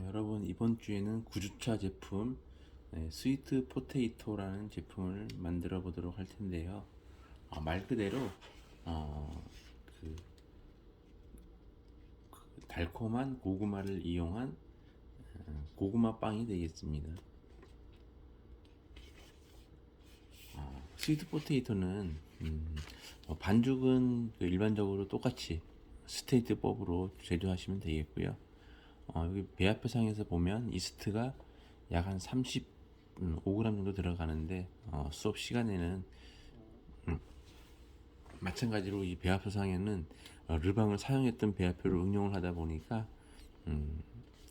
여러분 이번 주에는 9주차 제품 스위트 포테이토라는 제품을 만들어 보도록 할 텐데요. 말 그대로 어, 그, 달콤한 고구마를 이용한 고구마 빵이 되겠습니다. 스위트 포테이토는 반죽은 일반적으로 똑같이 스테이트법으로 제조하시면 되겠고요. 여기 배합표상에서 보면 이스트가 약 한 35g 정도 들어가는데 수업 시간에는 마찬가지로 이 배합표상에는 르방을 사용했던 배합표를 응용을 하다 보니까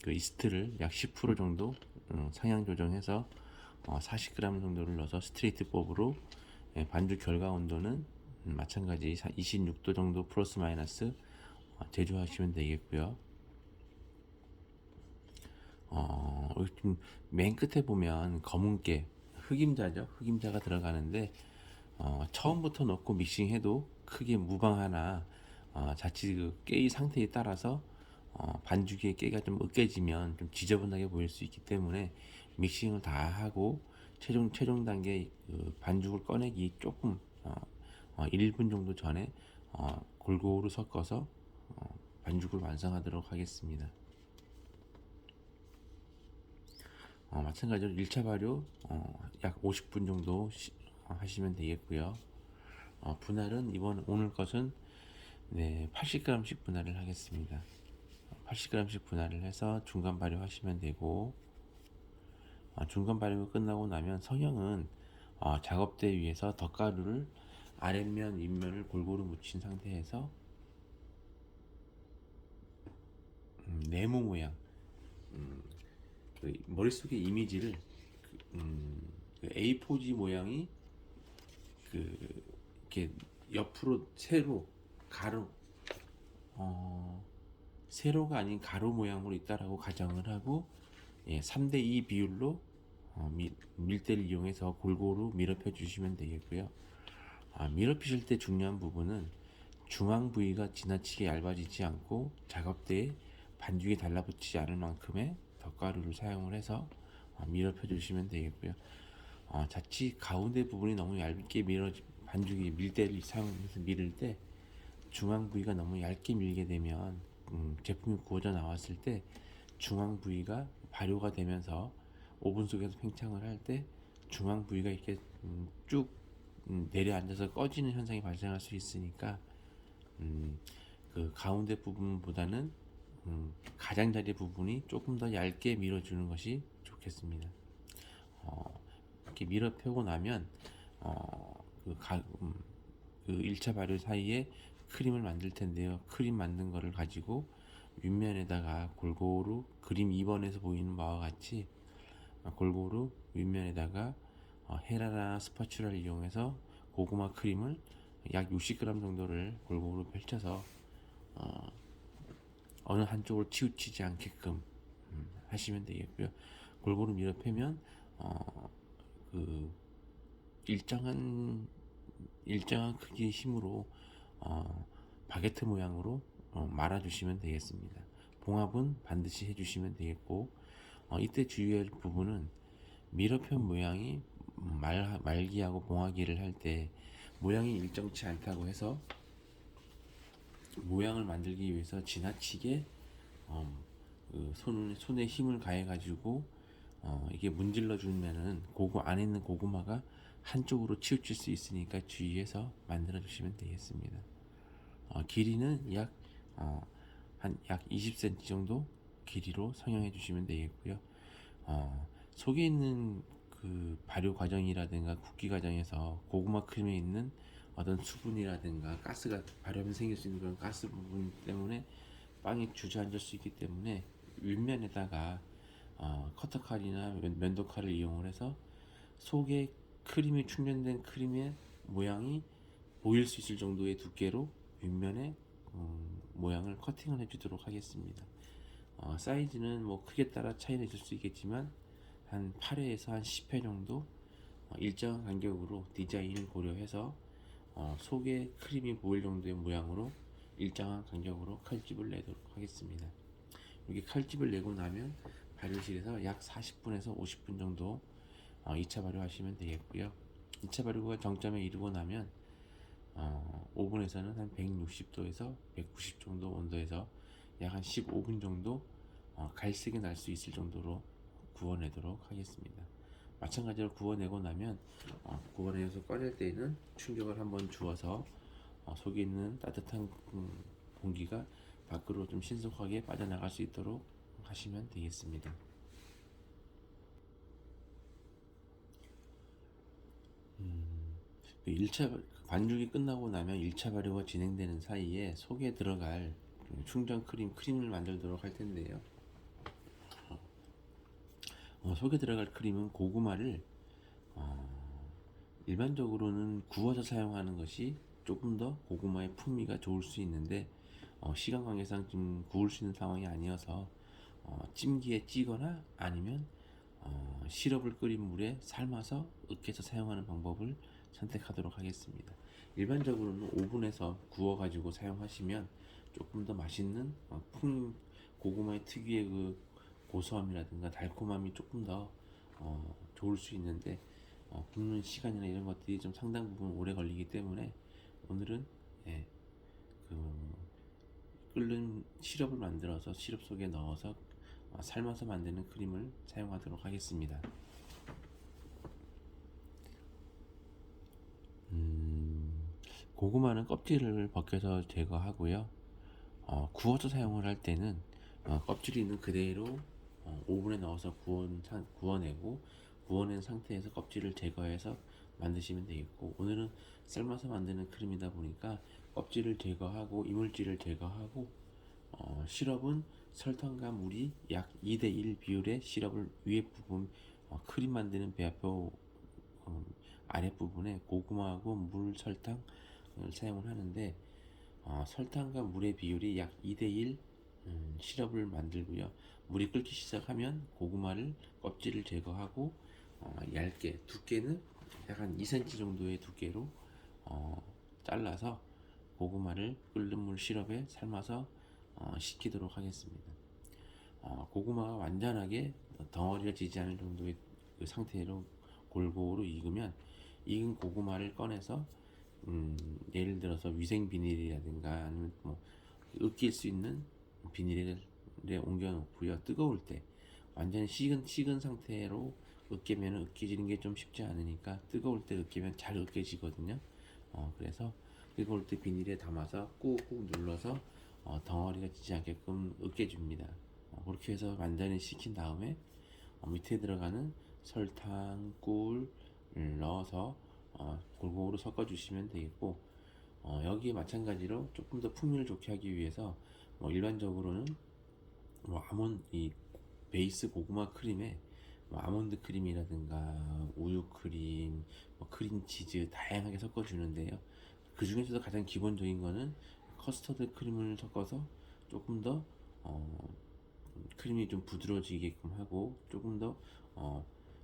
그 이스트를 약 10% 정도 상향 조정해서 40g 정도를 넣어서 스트레이트법으로 반죽 결과 온도는 마찬가지 26도 정도 플러스 마이너스 제조하시면 되겠고요. 맨 끝에 보면 검은깨 흑임자죠. 흑임자가 들어가는데 처음부터 넣고 믹싱해도 크게 무방하나 자칫 그 깨의 상태에 따라서 반죽의 깨가 좀 으깨지면 좀 지저분하게 보일 수 있기 때문에 믹싱을 다 하고 최종 단계 그 반죽을 꺼내기 조금 1분 정도 전에 골고루 섞어서 반죽을 완성하도록 하겠습니다. 마찬가지로 1차 발효 약 50분 정도 하시면 되겠고요. 분할은 오늘 것은 80g씩 분할을 하겠습니다. 80g씩 분할을 해서 중간 발효 하시면 되고, 중간 발효가 끝나고 나면 성형은 작업대 위에서 덧가루를 아랫면 윗면을 골고루 묻힌 상태에서 네모 모양, 그 머릿속의 이미지를 그 A4지 모양이 이렇게 옆으로 가로 세로가 아닌 가로 모양으로 있다라고 가정을 하고 3대2 비율로 밀대를 이용해서 골고루 밀어펴 주시면 되겠고요. 밀어피실 때 중요한 부분은 중앙 부위가 지나치게 얇아지지 않고 작업대에 반죽이 달라붙지 않을 만큼의 덧가루를 사용을 해서 밀어펴 주시면 되겠고요. 자칫 가운데 부분이 너무 얇게 반죽이 밀대를 사용해서 밀을 때 중앙 부위가 너무 얇게 밀게 되면 제품이 구워져 나왔을 때 중앙 부위가 발효가 되면서 오븐 속에서 팽창을 할 때 중앙 부위가 이렇게 쭉 내려앉아서 꺼지는 현상이 발생할 수 있으니까 그 가운데 부분보다는 가장자리 부분이 조금 더 얇게 밀어주는 것이 좋겠습니다. 이렇게 밀어 펴고 나면 그 1차 발효 사이에 크림을 만들 텐데요. 크림 만든 거를 가지고 윗면에다가 골고루 그림 2번에서 보이는 바와 같이 골고루 윗면에다가 헤라나 스파츌라를 이용해서 고구마 크림을 약 60g 정도를 골고루 펼쳐서 어느 한쪽을 치우치지 않게끔 하시면 되겠고요. 골고루 밀어 펴면 그 일정한 크기의 힘으로 바게트 모양으로 말아주시면 되겠습니다. 봉합은 반드시 해주시면 되겠고, 이때 주의할 부분은 밀어편 모양이 말기하고 봉하기를 할 때 모양이 일정치 않다고 해서 모양을 만들기 위해서 지나치게 그 손에 힘을 가해 가지고 이게 문질러 주면은 안에 있는 고구마가 한쪽으로 치우칠 수 있으니까 주의해서 만들어 주시면 되겠습니다. 길이는 한 약 20cm 정도 길이로 성형해 주시면 되겠고요. 속에 있는 그 발효 과정이라든가 굽기 과정에서 고구마 크림에 있는 어떤 수분이라든가 가스가 발효하면 생길 수 있는 그런 가스 부분 때문에 빵이 주저앉을 수 있기 때문에 윗면에다가 커터칼이나 면도칼을 이용을 해서 속에 크림이 충전된 크림의 모양이 보일 수 있을 정도의 두께로 윗면에 모양을 커팅을 해주도록 하겠습니다. 사이즈는 뭐 크게 따라 차이는 있을 수 있겠지만 한 8회에서 한 10회 정도 일정한 간격으로 디자인을 고려해서 속에 크림이 보일 정도의 모양으로 일정한 간격으로 칼집을 내도록 하겠습니다. 이렇게 칼집을 내고 나면 발효실에서 약 40분에서 50분 정도 2차 발효하시면 되겠고요. 2차 발효가 정점에 이르고 나면 오븐에서는 한 160도에서 190 정도 온도에서 약 한 15분 정도 갈색이 날 수 있을 정도로 구워내도록 하겠습니다. 마찬가지로 구워내고 나면 구워내서 꺼낼 때에는 충격을 한번 주어서 속에 있는 따뜻한 공기가 밖으로 좀 신속하게 빠져나갈 수 있도록 하시면 되겠습니다. 1차 반죽이 끝나고 나면 1차 발효가 진행되는 사이에 속에 들어갈 충전 크림을 만들도록 할 텐데요. 속에 들어갈 크림은 고구마를 일반적으로는 구워서 사용하는 것이 조금 더 고구마의 풍미가 좋을 수 있는데 시간 관계상 좀 구울 수 있는 상황이 아니어서 찜기에 찌거나 아니면 시럽을 끓인 물에 삶아서 으깨서 사용하는 방법을 선택하도록 하겠습니다. 일반적으로는 오븐에서 구워 가지고 사용하시면 조금 더 맛있는 고구마의 특유의 그 고소함이라든가 달콤함이 조금 더 좋을 수 있는데 굽는 시간이나 이런 것들이 좀 상당 부분 오래 걸리기 때문에 오늘은 그 끓는 시럽을 만들어서 시럽 속에 넣어서 삶아서 만드는 크림을 사용하도록 하겠습니다. 고구마는 껍질을 벗겨서 제거하고요. 구워서 사용을 할 때는 껍질이 있는 그대로 오븐에 넣어서 구워내고 구워낸 상태에서 껍질을 제거해서 만드시면 되겠고, 오늘은 삶아서 만드는 크림이다 보니까 껍질을 제거하고 이물질을 제거하고 시럽은 설탕과 물이 약 2대1 비율의 시럽을 위에 부분 크림 만드는 배합표 아랫부분에 고구마하고 물, 설탕을 사용을 하는데 설탕과 물의 비율이 약 2대1 시럽을 만들고요. 물이 끓기 시작하면 고구마를 껍질을 제거하고 얇게 두께는 약 한 2cm 정도의 두께로 잘라서 고구마를 끓는 물 시럽에 삶아서 식히도록 하겠습니다. 고구마가 완전하게 덩어리가 지지 않을 정도의 그 상태로 골고루 익은 고구마를 꺼내서 예를 들어서 위생 비닐이라든가 아니면 뭐 으깨일 수 있는 비닐에 옮겨 놓고요. 뜨거울 때 완전히 식은 상태로 으깨면 으깨지는 게 좀 쉽지 않으니까 뜨거울 때 으깨면 잘 으깨지거든요. 그래서 뜨거울 때 비닐에 담아서 꾹꾹 눌러서 덩어리가 지지 않게끔 으깨줍니다. 그렇게 해서 완전히 식힌 다음에 밑에 들어가는 설탕, 꿀을 넣어서 골고루 섞어 주시면 되겠고, 여기에 마찬가지로 조금 더 풍미를 좋게 하기 위해서 일반적으로는 이 베이스 고구마 크림에 아몬드 크림이라든가 우유 크림, 크림치즈 다양하게 섞어 주는데요. 그 중에서도 가장 기본적인 거는 커스터드 크림을 섞어서 조금 더 크림이 좀 부드러워지게끔 하고 조금 더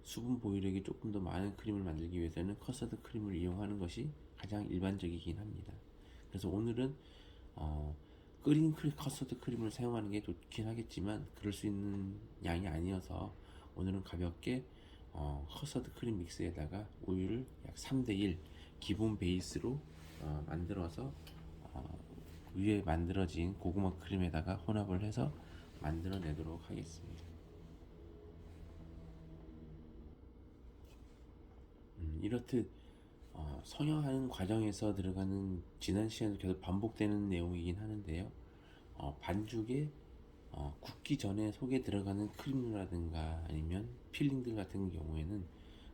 수분 보유력이 조금 더 많은 크림을 만들기 위해서는 커스터드 크림을 이용하는 것이 가장 일반적이긴 합니다. 그래서 오늘은 끓인 커스터드 크림을 사용하는 게 좋긴 하겠지만 그럴 수 있는 양이 아니어서 오늘은 가볍게 커스터드 크림 믹스에다가 우유를 약 3대1 기본 베이스로 만들어서 위에 만들어진 고구마 크림에다가 혼합을 해서 만들어내도록 하겠습니다. 이렇듯 성형하는 과정에서 들어가는 지난 시간에 계속 반복되는 내용이긴 하는데요. 반죽에 굽기 전에 속에 들어가는 크림이라든가 아니면 필링들 같은 경우에는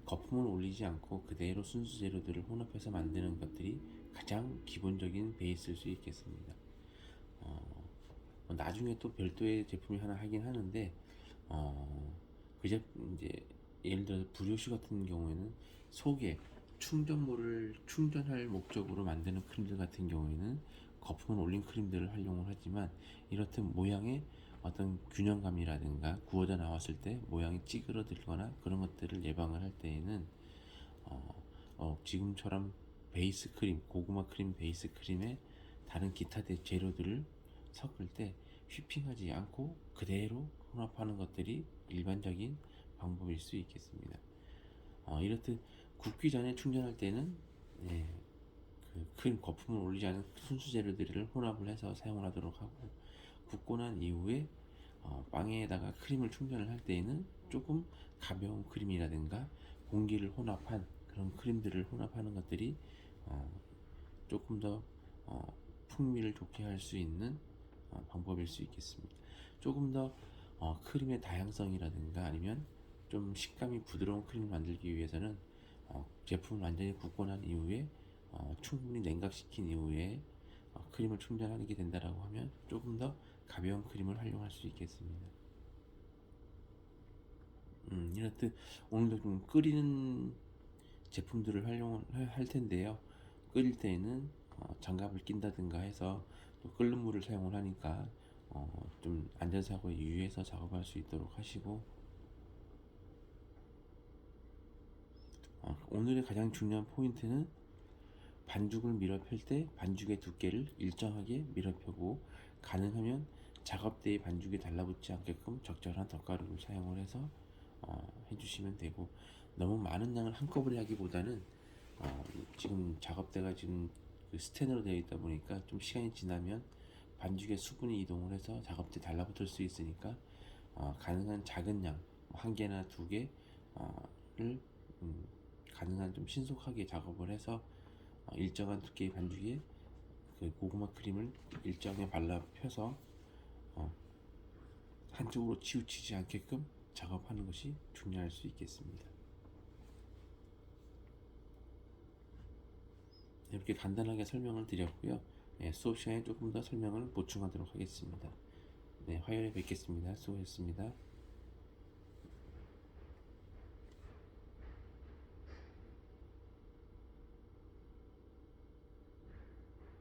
거품을 올리지 않고 그대로 순수 재료들을 혼합해서 만드는 것들이 가장 기본적인 베이스일 수 있겠습니다. 나중에 또 별도의 제품이 하나 하긴 하는데 이제 예를 들어서 브리오시 같은 경우에는 속에 충전물을 충전할 목적으로 만드는 크림들 같은 경우에는 거품을 올린 크림들을 활용을 하지만 이렇듯 모양의 어떤 균형감이라든가 구워져 나왔을 때 모양이 찌그러들거나 그런 것들을 예방을 할 때에는 지금처럼 베이스 크림, 고구마 크림 베이스 크림에 다른 기타 재료들을 섞을 때 휘핑하지 않고 그대로 혼합하는 것들이 일반적인 방법일 수 있겠습니다. 이렇듯 굽기 전에 충전할 때는 예, 큰 거품을 올리지 않은 순수 재료들을 혼합을 해서 사용을 하도록 하고, 굽고 난 이후에 빵에다가 크림을 충전을 할 때에는 조금 가벼운 크림이라든가 공기를 혼합한 그런 크림들을 혼합하는 것들이 조금 더 풍미를 좋게 할 수 있는 방법일 수 있겠습니다. 조금 더 크림의 다양성이라든가 아니면 좀 식감이 부드러운 크림을 만들기 위해서는 제품을 완전히 굽고 난 이후에 충분히 냉각시킨 이후에 크림을 충전하게 된다라고 하면 조금 더 가벼운 크림을 활용할 수 있겠습니다. 이렇듯 오늘도 좀 끓이는 제품들을 활용할 텐데요. 끓일 때에는 장갑을 낀다든가 해서 또 끓는 물을 사용을 하니까 좀 안전사고에 유의해서 작업할 수 있도록 하시고, 오늘의 가장 중요한 포인트는 반죽을 밀어 펼 때 반죽의 두께를 일정하게 밀어 펴고, 가능하면 작업대의 반죽이 달라붙지 않게끔 적절한 덧가루를 사용을 해서 해주시면 되고, 너무 많은 양을 한꺼번에 하기보다는 지금 작업대가 지금 그 스텐으로 되어 있다 보니까 좀 시간이 지나면 반죽의 수분이 이동을 해서 작업대에 달라붙을 수 있으니까 가능한 작은 양, 한 개나 두 개를 가능한 좀 신속하게 작업을 해서 일정한 두께의 반죽에 그 고구마 크림을 일정하게 발라 펴서 한쪽으로 치우치지 않게끔 작업하는 것이 중요할 수 있겠습니다. 이렇게 간단하게 설명을 드렸고요. 네, 수업 시간에 조금 더 설명을 보충하도록 하겠습니다. 네, 화요일에 뵙겠습니다. 수고하셨습니다.